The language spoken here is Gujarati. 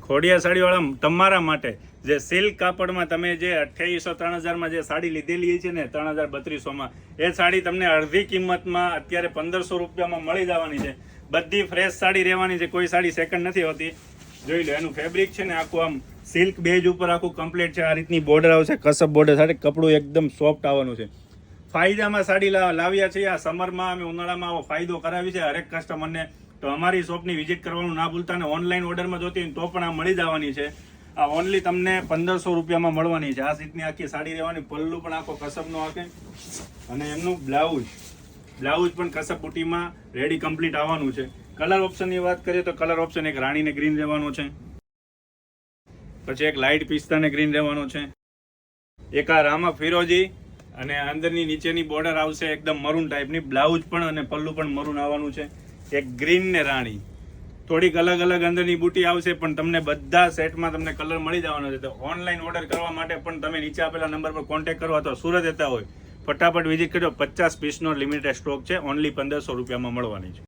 ખોડિયા સાડીવાળા તમારા માટે જે સિલ્ક કાપડમાં તમે જે 2800-3000માં જે સાડી લીધેલી છે ને 3000-3200માં, એ સાડી તમને અડધી કિંમતમાં અત્યારે 1500 રૂપિયામાં મળી જવાની છે. બધી ફ્રેશ સાડી રહેવાની છે, કોઈ સાડી સેકન્ડ નથી હોતી. જોઈ લો, એનું ફેબ્રિક છે ને આખું આમ સિલ્ક બેજ ઉપર આખું કમ્પ્લીટ છે. આ રીતની બોર્ડર આવશે, કસબ બોર્ડર સાથે કપડું એકદમ સોફ્ટ આવવાનું છે. ફાયદામાં સાડી લાવ્યા છે. આ સમરમાં અમે ઉનાળામાં આવો ફાયદો કરાવી છે હરેક કસ્ટમરને. તો અમારી શોપની વિઝિટ કરવાનું ના ભૂલતા. અને ઓનલાઈન ઓર્ડરમાં જોતી હોય તો પણ આ મળી જવાની છે. આ ઓનલી તમને 1500 રૂપિયામાં મળવાની છે. આ રીતની આખી સાડી રહેવાની. પલ્લુ પણ આખો કસબનો હશે અને એમનું બ્લાઉઝ પણ કસબ બુટીમાં રેડી કમ્પ્લીટ આવવાનું છે. કલર ઓપ્શનની વાત કરીએ તો કલર ઓપ્શન એક રાણીને ગ્રીન રહેવાનો છે, પછી એક લાઇટ પિસ્તાને ગ્રીન રહેવાનો છે, એક આ રામા ફિરોજી અને અંદરની નીચેની બોર્ડર આવશે એકદમ મરૂન ટાઈપની. બ્લાઉઝ પણ અને પલ્લુ પણ મરૂન આવવાનું છે. એક ગ્રીન ને રાણી, થોડીક અલગ અલગ અંદરની બુટી આવશે, પણ તમને બધા સેટમાં તમને કલર મળી જવાનો છે. તો ઓનલાઈન ઓર્ડર કરવા માટે પણ તમે નીચે આપેલા નંબર પર કોન્ટેક્ટ કરો, અથવા સુરત રહેતા હોય ફટાફટ વિઝિટ કરજો. 50 પીસનો લિમિટેડ સ્ટોક છે, ઓનલી 1500 રૂપિયામાં મળવાની છે.